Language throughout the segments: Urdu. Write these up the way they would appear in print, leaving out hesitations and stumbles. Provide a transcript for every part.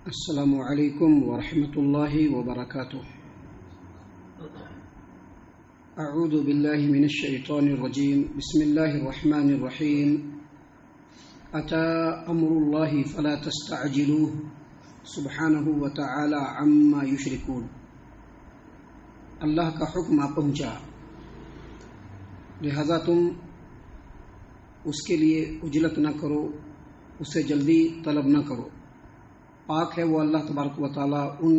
السلام علیکم ورحمۃ اللہ وبرکاتہ۔ اعوذ باللہ من الشیطان الرجیم، بسم اللہ الرحمن الرحیم۔ اتی امر اللہ فلا تستعجلوہ سبحانہ وتعالی عما یشرکون۔ اللہ کا حکم آ پہنچا، لہذا تم اس کے لیے عجلت نہ کرو، اسے جلدی طلب نہ کرو۔ پاک ہے وہ اللہ تبارک و تعالیٰ ان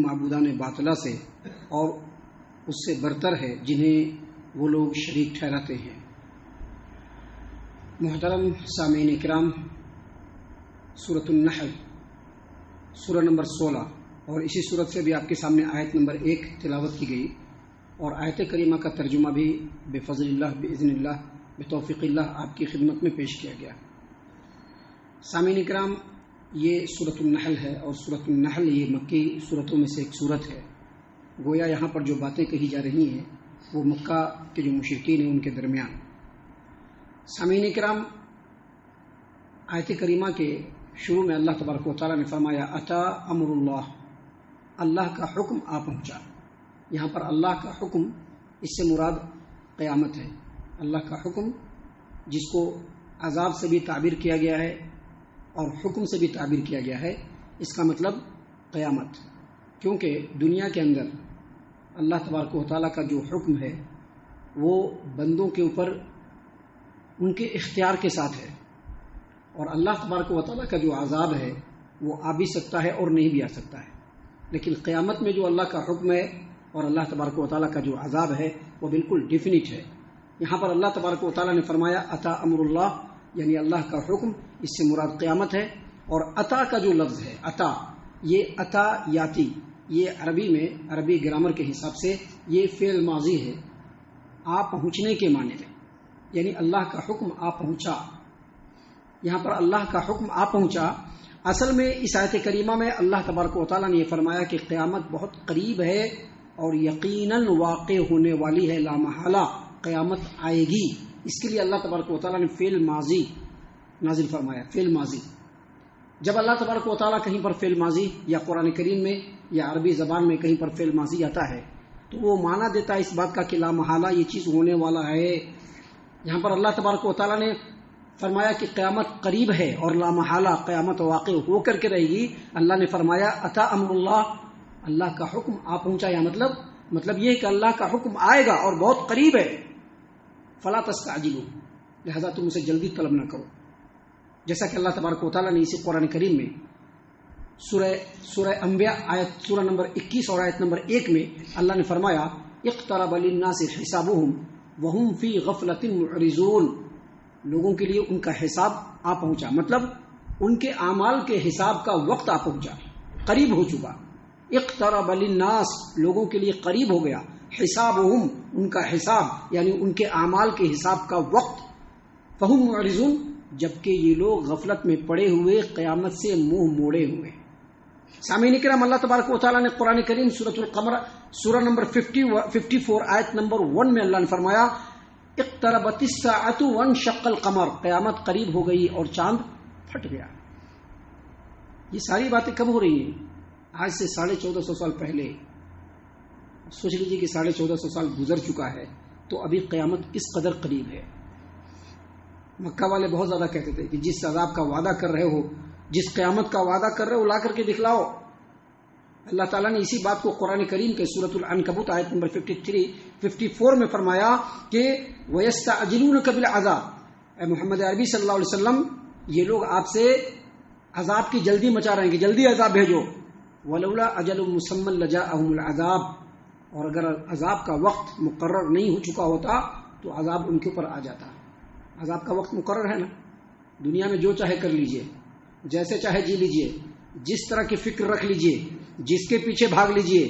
معبودان باطلہ سے، اور اس سے برتر ہے جنہیں وہ لوگ شریک ٹھہراتے ہیں۔ محترم سامعین اکرام، سورۃ النحل سورہ نمبر 16 اور اسی سورت سے بھی آپ کے سامنے آیت نمبر 1 تلاوت کی گئی، اور آیت کریمہ کا ترجمہ بھی بفضل اللہ، باذن اللہ، بتوفیق اللہ آپ کی خدمت میں پیش کیا گیا۔ سامعین اکرام، یہ سورۃ النحل ہے، اور سورۃ النحل یہ مکی سورتوں میں سے ایک سورت ہے۔ گویا یہاں پر جو باتیں کہی جا رہی ہیں وہ مکہ کے جو مشرکین ہیں ان کے درمیان۔ سامعین اکرام، آیت کریمہ کے شروع میں اللہ تبارک و تعالیٰ نے فرمایا اتی امر اللہ، اللہ کا حکم آ پہنچا۔ یہاں پر اللہ کا حکم، اس سے مراد قیامت ہے۔ اللہ کا حکم جس کو عذاب سے بھی تعبیر کیا گیا ہے اور حکم سے بھی تعبیر کیا گیا ہے، اس کا مطلب قیامت، کیونکہ دنیا کے اندر اللہ تبارک و تعالیٰ کا جو حکم ہے وہ بندوں کے اوپر ان کے اختیار کے ساتھ ہے، اور اللہ تبارک و تعالیٰ کا جو عذاب ہے وہ آ بھی سکتا ہے اور نہیں بھی آ سکتا ہے۔ لیکن قیامت میں جو اللہ کا حکم ہے اور اللہ تبارک و تعالیٰ کا جو عذاب ہے وہ بالکل ڈیفینٹ ہے۔ یہاں پر اللہ تبارک و تعالیٰ نے فرمایا اتی امر اللہ، یعنی اللہ کا حکم، اس سے مراد قیامت ہے۔ اور اتا کا جو لفظ ہے، اتا، یہ اتا یاتی، یہ عربی میں، عربی گرامر کے حساب سے یہ فعل ماضی ہے، آ پہنچنے کے معنی میں، یعنی اللہ کا حکم آ پہنچا۔ یہاں پر اللہ کا حکم آ پہنچا، اصل میں اس آیت کریمہ میں اللہ تبارک و تعالیٰ نے یہ فرمایا کہ قیامت بہت قریب ہے اور یقیناً واقع ہونے والی ہے، لا محالہ قیامت آئے گی۔ اس کے لیے اللہ تبارک و تعالیٰ نے فعل ماضی نازل فرمایا، فعل ماضی۔ جب اللہ تبارک و تعالیٰ کہیں پر فعل ماضی یا قرآن کریم میں یا عربی زبان میں کہیں پر فعل ماضی آتا ہے تو وہ معنی دیتا ہے اس بات کا کہ لا محالہ یہ چیز ہونے والا ہے۔ یہاں پر اللہ تبارک و تعالیٰ نے فرمایا کہ قیامت قریب ہے اور لا محالہ قیامت واقع ہو کر کے رہے گی۔ اللہ نے فرمایا اتی امر اللہ، اللہ کا حکم آ پہنچا، یا مطلب یہ ہے کہ اللہ کا حکم آئے گا اور بہت قریب ہے۔ فلا تستعجلوا، لہذا تم اسے جلدی طلب نہ کرو، جیسا کہ اللہ تبارک و تعالیٰ نے اسی قرآن کریم میں سورہ انبیاء سورہ نمبر 21 اور آیت نمبر 1 میں اللہ نے فرمایا اقترب للناس حسابهم وهم فی غفلۃ معرضون، لوگوں کے لیے ان کا حساب آ پہنچا، مطلب ان کے اعمال کے حساب کا وقت آ پہنچا، قریب ہو چکا۔ اقترب للناس، لوگوں کے لیے قریب ہو گیا، حسابهم، ان کا حساب یعنی ان کے اعمال کے حساب کا وقت، فهم معرضون، جبکہ یہ لوگ غفلت میں پڑے ہوئے، قیامت سے منہ موڑے ہوئے۔ سامعین کرام، اللہ تبارک و تعالیٰ نے قرآن کریم سورۃ القمر سورہ نمبر 54 آیت نمبر 1 میں اللہ نے فرمایا اقتربت الساعۃ وانشق القمر، قیامت قریب ہو گئی اور چاند پھٹ گیا۔ یہ ساری باتیں کب ہو رہی ہیں؟ آج سے 1450 سال پہلے۔ سوچ لیجیے کہ 1450 سال گزر چکا ہے تو ابھی قیامت کس قدر قریب ہے۔ مکہ والے بہت زیادہ کہتے تھے کہ جس عذاب کا وعدہ کر رہے ہو، جس قیامت کا وعدہ کر رہے ہو، لا کر کے دکھلاؤ۔ اللہ تعالیٰ نے اسی بات کو قرآن کریم کے سورۃ العنکبوت آیت نمبر 54 میں فرمایا کہ وَيَسْتَعْجِلُونَكَ بِالْعَذَابِ، اے محمد عربی صلی اللہ علیہ وسلم، یہ لوگ آپ سے عذاب کی جلدی مچا رہے ہیں کہ جلدی عذاب بھیجو۔ وَلَوْلَا أَجَلٌ مُّسَمًّى لَجَاءَهُمُ الْعَذَابُ، اور اگر عذاب کا وقت مقرر نہیں ہو چکا ہوتا تو عذاب ان کے اوپر آ جاتا۔ عذاب کا وقت مقرر ہے نا، دنیا میں جو چاہے کر لیجئے، جیسے چاہے جی لیجئے، جس طرح کی فکر رکھ لیجئے، جس کے پیچھے بھاگ لیجئے،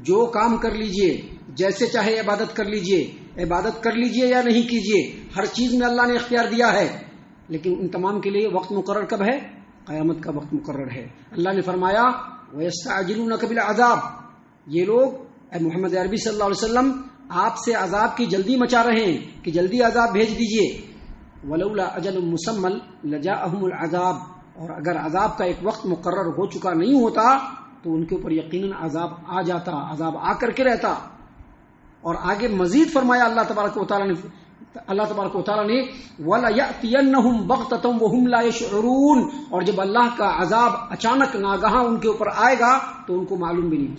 جو کام کر لیجئے، جیسے چاہے عبادت کر لیجئے، عبادت کر لیجئے یا نہیں کیجئے، ہر چیز میں اللہ نے اختیار دیا ہے، لیکن ان تمام کے لیے وقت مقرر کب ہے؟ قیامت کا وقت مقرر ہے۔ اللہ نے فرمایا وَيَسْتَعْجِلُونَكَ بِالْعَذَابِ، یہ لوگ اے محمد عربی صلی اللہ علیہ وسلم آپ سے عذاب کی جلدی مچا رہے ہیں کہ جلدی عذاب بھیج دیجئے۔ وَلَوْلَا أَجَلٌ مُّسَمًّى لَجَاءَهُمُ الْعَذَابُ، اور اگر عذاب کا ایک وقت مقرر ہو چکا نہیں ہوتا تو ان کے اوپر یقیناً عذاب آ جاتا، عذاب آ کر کے رہتا. اور آگے مزید فرمایا اللہ تبارک و تعالیٰ نے وَلَيَأْتِيَنَّهُمْ بَغْتَةً وَهُمْ لَا يَشْعُرُونَ، اور جب اللہ کا عذاب اچانک ناگہاں ان کے اوپر آئے گا تو ان کو معلوم بھی نہیں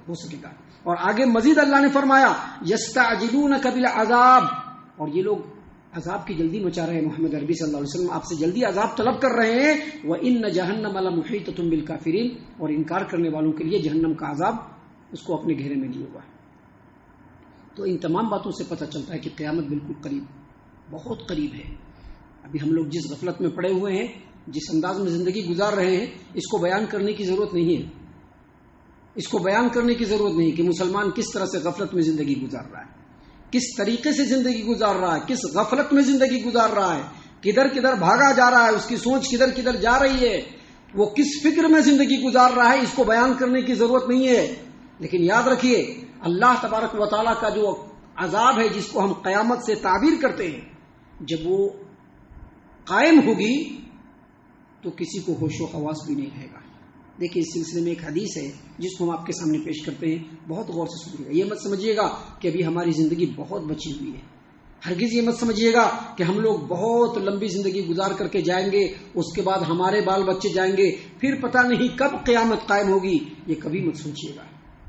ہو سکے گا. اور آگے مزید اللہ نے فرمایا يَسْتَعْجِلُونَكَ بِالْعَذَابِ، اور یہ لوگ عذاب کی جلدی مچا رہے ہیں. محمد عربی صلی اللہ علیہ وسلم آپ سے جلدی عذاب طلب کر رہے ہیں. وَإِنَّ جَهَنَّمَ لَمُحِيطَةٌ بِالْكَافِرِينَ، اور انکار کرنے والوں کے لیے جہنم کا عذاب اس کو اپنے گھیرے میں لیے ہوا ہے. تو ان تمام باتوں سے پتہ چلتا ہے کہ قیامت بالکل قریب، بہت قریب ہے. ابھی ہم لوگ جس غفلت میں پڑے ہوئے ہیں، جس انداز میں زندگی گزار رہے ہیں، اس کو بیان کرنے کی ضرورت نہیں ہے. اس کو بیان کرنے کی ضرورت نہیں کہ مسلمان کس طرح سے غفلت میں زندگی گزار رہا ہے، کس طریقے سے زندگی گزار رہا ہے، کس غفلت میں زندگی گزار رہا ہے، کدھر کدھر بھاگا جا رہا ہے، اس کی سوچ کدھر کدھر جا رہی ہے، وہ کس فکر میں زندگی گزار رہا ہے. اس کو بیان کرنے کی ضرورت نہیں ہے. لیکن یاد رکھیے اللہ تبارک و تعالیٰ کا جو عذاب ہے جس کو ہم قیامت سے تعبیر کرتے ہیں، جب وہ قائم ہوگی تو کسی کو ہوش و حواس بھی نہیں رہے گا. دیکھیے اس سلسلے میں ایک حدیث ہے جس کو ہم آپ کے سامنے پیش کرتے ہیں، بہت غور سے سنیے گا. یہ مت سمجھیے گا کہ ابھی ہماری زندگی بہت بچی ہوئی ہے، ہرگز یہ مت سمجھیے گا کہ ہم لوگ بہت لمبی زندگی گزار کر کے جائیں گے، اس کے بعد ہمارے بال بچے جائیں گے، پھر پتہ نہیں کب قیامت قائم ہوگی. یہ کبھی مت سوچیے گا.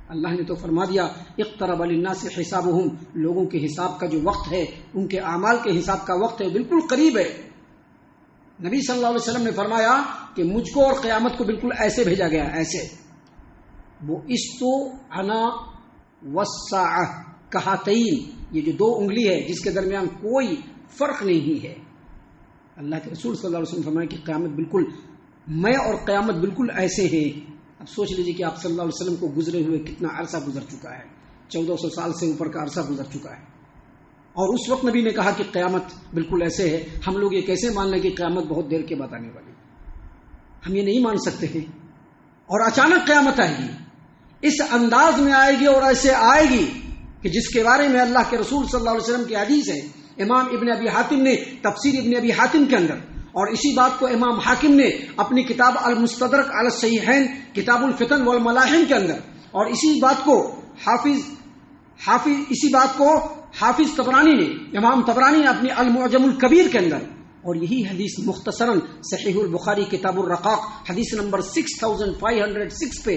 اللہ نے تو فرما دیا اقترب للناس حسابهم، لوگوں کے حساب کا جو وقت ہے، ان کے اعمال کے حساب کا وقت ہے، بالکل قریب ہے. نبی صلی اللہ علیہ وسلم نے فرمایا کہ مجھ کو اور قیامت کو بالکل ایسے بھیجا گیا، ایسے بعثت انا والساعہ کہاتین، یہ جو 2 انگلی ہے جس کے درمیان کوئی فرق نہیں ہے. اللہ کے رسول صلی اللہ علیہ وسلم فرمایا کہ قیامت بالکل، میں اور قیامت بالکل ایسے ہیں. اب سوچ لیجیے کہ آپ صلی اللہ علیہ وسلم کو گزرے ہوئے کتنا عرصہ گزر چکا ہے، 1400 سال سے اوپر کا عرصہ گزر چکا ہے. اور اس وقت نبی نے کہا کہ قیامت بالکل ایسے ہے. ہم لوگ یہ کیسے مان لیں کہ قیامت بہت دیر کے بعد آنے والی؟ ہم یہ نہیں مان سکتے ہیں. اور اچانک قیامت آئے گی، اس انداز میں آئے گی اور ایسے آئے گی کہ جس کے بارے میں اللہ کے رسول صلی اللہ علیہ وسلم کی حدیث ہے. امام ابن ابی حاتم نے تفسیر ابن ابی حاتم کے اندر، اور اسی بات کو امام حاکم نے اپنی کتاب المستدرک علی الصحیحین کتاب الفتن والملاحم کے اندر، اور اسی بات کو حافظ طبرانی نے، امام طبرانی نے اپنی المعجم الکبیر کے اندر، اور یہی حدیث مختصراً صحیح البخاری کتاب الرقاق حدیث نمبر 6506 پہ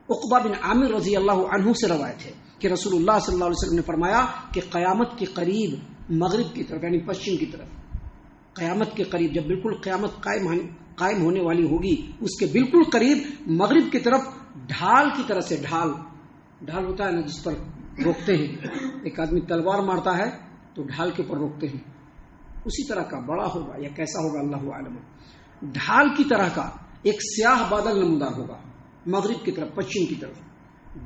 عقبہ بن عامر رضی اللہ عنہ سے روایت ہے کہ رسول اللہ صلی اللہ علیہ وسلم نے فرمایا کہ قیامت کے قریب مغرب کی طرف یعنی پشچم کی طرف، قیامت کے قریب جب بالکل قیامت قائم ہونے والی ہوگی، اس کے بالکل قریب مغرب کی طرف ڈھال کی طرح سے، ڈھال ہوتا ہے نا جس پر روکتے ہیں، ایک آدمی تلوار مارتا ہے تو ڈھال کے اوپر روکتے ہیں، اسی طرح کا بڑا ہوگا یا کیسا ہوگا اللہ عالم. ڈھال کی طرح کا ایک سیاہ بادل نمودار ہوگا مغرب کی طرف، پشچم کی طرف.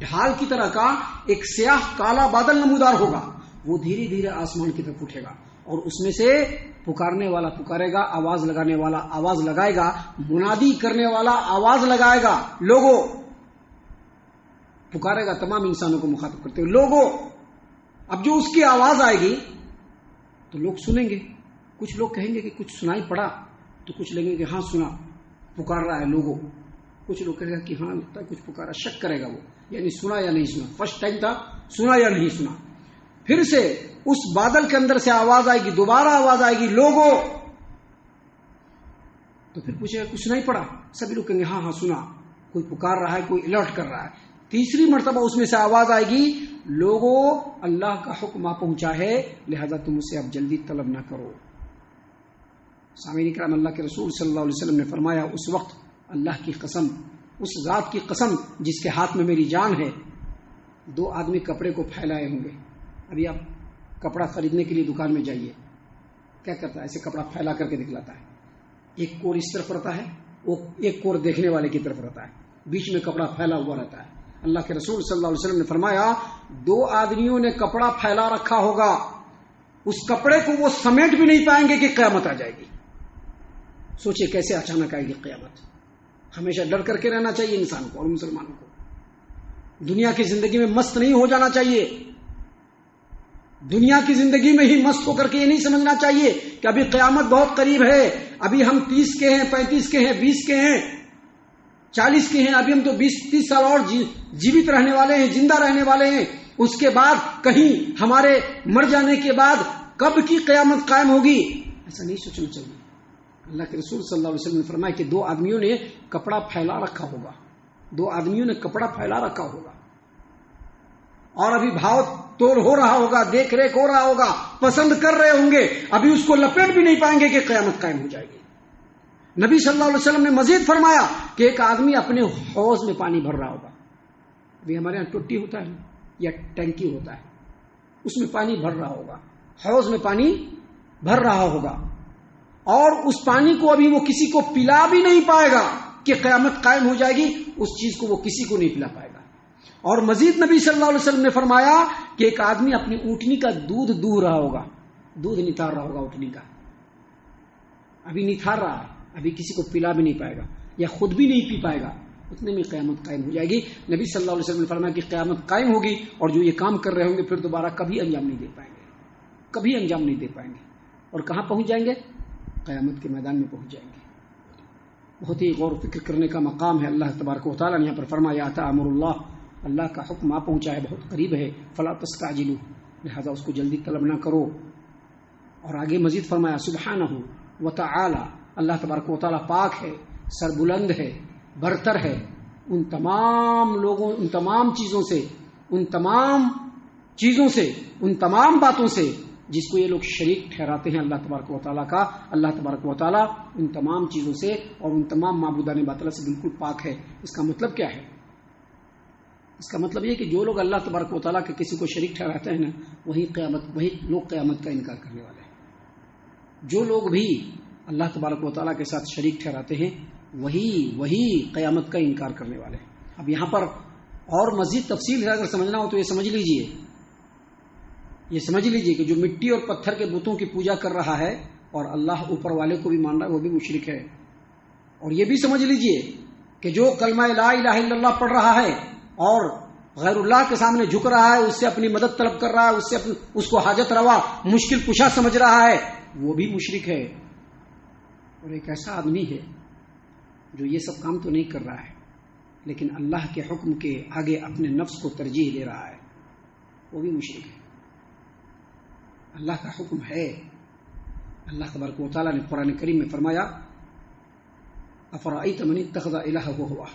ڈھال کی طرح کا ایک سیاہ کالا بادل نمودار ہوگا. وہ دھیرے دھیرے آسمان کی طرف اٹھے گا اور اس میں سے پکارنے والا پکارے گا، آواز لگانے والا آواز لگائے گا، منادی کرنے والا آواز لگائے گا. لوگوں پکارے گا، تمام انسانوں کو مخاطب کرتے ہوئے، لوگوں. اب جو اس کی آواز آئے گی تو لوگ سنیں گے. کچھ لوگ کہیں گے کہ کچھ سنائی پڑا، تو کچھ لگیں گے ہاں سنا، پکار رہا ہے لوگوں. کچھ لوگ کہے گا کہ ہاں لگتا ہے کچھ پکارا، شک کرے گا وہ، یعنی سنا یا نہیں سنا. فرسٹ ٹائم تھا، سنا یا نہیں سنا. پھر سے اس بادل کے اندر سے آواز آئے گی، دوبارہ آواز آئے گی، لوگوں. تو پھر پوچھے گا کچھ نہیں پڑا، سبھی لوگ کہیں گے ہاں ہاں سنا، کوئی پکار رہا ہے، کوئی الرٹ کر رہا ہے. تیسری مرتبہ اس میں سے آواز آئے گی، لوگوں اللہ کا حکم آ پہنچا ہے، لہذا تم اسے اب جلدی طلب نہ کرو. سامعین کرام، اللہ کے رسول صلی اللہ علیہ وسلم نے فرمایا اس وقت اللہ کی قسم، اس ذات کی قسم جس کے ہاتھ میں میری جان ہے، 2 آدمی کپڑے کو پھیلائے ہوں گے. ابھی آپ کپڑا خریدنے کے لیے دکان میں جائیے، کیا کرتا ہے؟ ایسے کپڑا پھیلا کر کے دکھلاتا ہے. ایک کور اس طرف رہتا ہے، وہ ایک کور دیکھنے والے کی طرف رہتا ہے، بیچ میں کپڑا پھیلا ہوا رہتا ہے. اللہ کے رسول صلی اللہ علیہ وسلم نے فرمایا 2 آدمیوں نے کپڑا پھیلا رکھا ہوگا، اس کپڑے کو وہ سمیٹ بھی نہیں پائیں گے کہ قیامت آ جائے گی. سوچئے کیسے اچانک آئے گی قیامت. ہمیشہ ڈر کر کے رہنا چاہیے انسان کو اور مسلمانوں کو. دنیا کی زندگی میں مست نہیں ہو جانا چاہیے. دنیا کی زندگی میں ہی مست ہو کر کے یہ نہیں سمجھنا چاہیے کہ ابھی قیامت بہت قریب ہے، ابھی ہم 30 کے ہیں، 35 کے ہیں، 20 کے ہیں، 40 کے ہیں، ابھی ہم تو 20-30 سال اور جیوت رہنے والے ہیں، زندہ رہنے والے ہیں، اس کے بعد کہیں ہمارے مر جانے کے بعد کب کی قیامت قائم ہوگی، ایسا نہیں سوچنا چاہیے۔ اللہ کے رسول صلی اللہ علیہ وسلم نے فرمایا کہ 2 آدمیوں نے کپڑا پھیلا رکھا ہوگا، 2 آدمیوں نے کپڑا پھیلا رکھا ہوگا، اور ابھی بھاؤ تول ہو رہا ہوگا، دیکھ ریکھ ہو رہا ہوگا، پسند کر رہے ہوں گے، ابھی اس کو لپیٹ بھی نہیں پائیں گے کہ قیامت قائم ہو جائے گی۔ نبی صلی اللہ علیہ وسلم نے مزید فرمایا کہ ایک آدمی اپنے حوض میں پانی بھر رہا ہوگا، ابھی ہمارے یہاں ٹوٹی ہوتا ہے یا ٹینکی ہوتا ہے، اس میں پانی بھر رہا ہوگا، حوض میں پانی بھر رہا ہوگا، اور اس پانی کو ابھی وہ کسی کو پلا بھی نہیں پائے گا کہ قیامت قائم ہو جائے گی، اس چیز کو وہ کسی کو نہیں پلا پائے گا۔ اور مزید نبی صلی اللہ علیہ وسلم نے فرمایا کہ ایک آدمی اپنی اونٹنی کا دودھ دوہ رہا ہوگا، دودھ نتار رہا ہوگا اونٹنی کا، ابھی نتار رہا ہے، ابھی کسی کو پلا بھی نہیں پائے گا یا خود بھی نہیں پی پائے گا، اتنے میں قیامت قائم ہو جائے گی۔ نبی صلی اللہ علیہ وسلم نے فرمایا کہ قیامت قائم ہوگی، اور جو یہ کام کر رہے ہوں گے پھر دوبارہ کبھی انجام نہیں دے پائیں گے، کبھی انجام نہیں دے پائیں گے، اور کہاں پہنچ جائیں گے؟ قیامت کے میدان میں پہنچ جائیں گے۔ بہت ہی غور و فکر کرنے کا مقام ہے۔ اللہ تبارک و تعالیٰ نے یہاں پر فرمایا آتا امر اللہ، اللہ کا حکم آ پہنچا ہے، بہت قریب ہے، فلا تستعجلوا، لہذا اس کو جلدی طلب نہ کرو۔ اور آگے مزید فرمایا سبحانہ وتعالی، اللہ تبارک و تعالیٰ پاک ہے، سربلند ہے، برتر ہے ان تمام لوگوں، ان تمام چیزوں سے، ان تمام باتوں سے جس کو یہ لوگ شریک ٹھہراتے ہیں اللہ تبارک و تعالیٰ کا۔ اللہ تبارک و تعالیٰ ان تمام چیزوں سے اور ان تمام معبودان باطلہ سے بالکل پاک ہے۔ اس کا مطلب کیا ہے؟ اس کا مطلب یہ کہ جو لوگ اللہ تبارک و تعالیٰ کے کسی کو شریک ٹھہراتے ہیں نا، وہی لوگ قیامت کا انکار کرنے والے ہیں۔ جو لوگ بھی اللہ تبارک و تعالیٰ کے ساتھ شریک ٹھہراتے ہیں وہی قیامت کا انکار کرنے والے ہیں۔ اب یہاں پر اور مزید تفصیل سے اگر سمجھنا ہو تو یہ سمجھ لیجئے کہ جو مٹی اور پتھر کے بتوں کی پوجا کر رہا ہے اور اللہ اوپر والے کو بھی مان رہا ہے، وہ بھی مشرک ہے۔ اور یہ بھی سمجھ لیجئے کہ جو کلمہ لا الہ الا اللہ پڑھ رہا ہے اور غیر اللہ کے سامنے جھک رہا ہے، اس سے اپنی مدد طلب کر رہا ہے، اس کو حاجت روا مشکل کشا سمجھ رہا ہے، وہ بھی مشرک ہے۔ اور ایک ایسا آدمی ہے جو یہ سب کام تو نہیں کر رہا ہے لیکن اللہ کے حکم کے آگے اپنے نفس کو ترجیح دے رہا ہے، وہ بھی مشرک ہے۔ اللہ کا حکم ہے۔ اللہ تبارک و تعالیٰ نے قرآن کریم میں فرمایا افرأیت من اتخذ الہہ ہوا،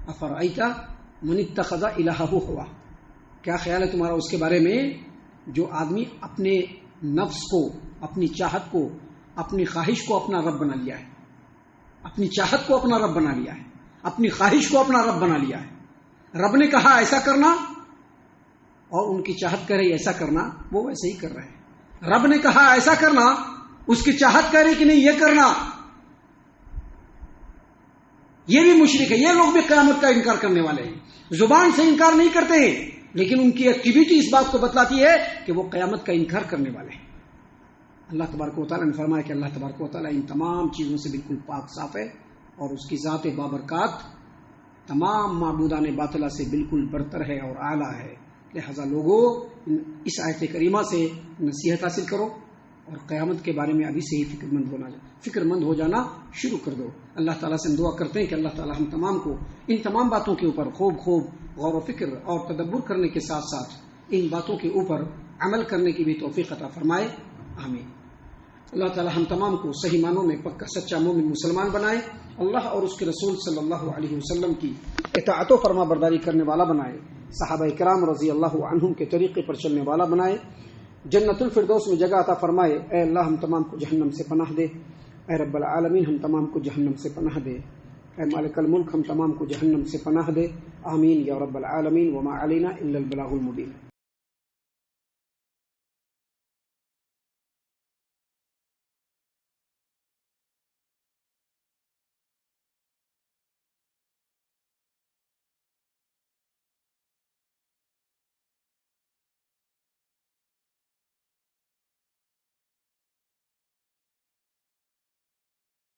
افرأیت من اتخذ الہہ ہوا، کیا خیال ہے تمہارا اس کے بارے میں جو آدمی اپنے نفس کو، اپنی چاہت کو، اپنی خواہش کو اپنا رب بنا لیا ہے، اپنی چاہت کو اپنا رب بنا لیا ہے، اپنی خواہش کو اپنا رب بنا لیا ہے۔ رب نے کہا ایسا کرنا اور ان کی چاہت کہہ رہی ایسا کرنا، وہ ویسے ہی کر رہے ہیں۔ رب نے کہا ایسا کرنا، اس کی چاہت کہہ رہی کہ نہیں یہ کرنا، یہ بھی مشرک ہے۔ یہ لوگ بھی قیامت کا انکار کرنے والے ہیں، زبان سے انکار نہیں کرتے ہیں لیکن ان کی ایکٹیویٹی اس بات کو بتلاتی ہے کہ وہ قیامت کا انکار کرنے والے ہیں۔ اللہ تبارک و تعالیٰ نے فرمایا کہ اللہ تبارک و تعالیٰ ان تمام چیزوں سے بالکل پاک صاف ہے اور اس کی ذات بابرکات تمام معبودان باطلہ سے بالکل برتر ہے اور اعلیٰ ہے۔ لہذا لوگوں اس آیت کریمہ سے نصیحت حاصل کرو اور قیامت کے بارے میں ابھی سے ہی فکر مند ہو جانا شروع کر دو۔ اللہ تعالیٰ سے ہم دعا کرتے ہیں کہ اللہ تعالیٰ ہم تمام کو ان تمام باتوں کے اوپر خوب غور و فکر اور تدبر کرنے کے ساتھ ساتھ ان باتوں کے اوپر عمل کرنے کی بھی توفیق عطا فرمائے، آمین۔ اللہ تعالیٰ ہم تمام کو صحیح معنوں میں پکا سچا مومن مسلمان بنائے، اللہ اور اس کے رسول صلی اللہ علیہ وسلم کی اطاعت و فرما برداری کرنے والا بنائے، صحابہ کرام رضی اللہ عنہم کے طریقے پر چلنے والا بنائے، جنت الفردوس میں جگہ عطا فرمائے۔ اے اللہ ہم تمام کو جہنم سے پناہ دے، اے رب العالمین ہم تمام کو جہنم سے پناہ دے، اے مالک الملک ہم تمام کو جہنم سے پناہ دے، آمین یا رب العالمین۔ وما علینا الا البلاغ المبین۔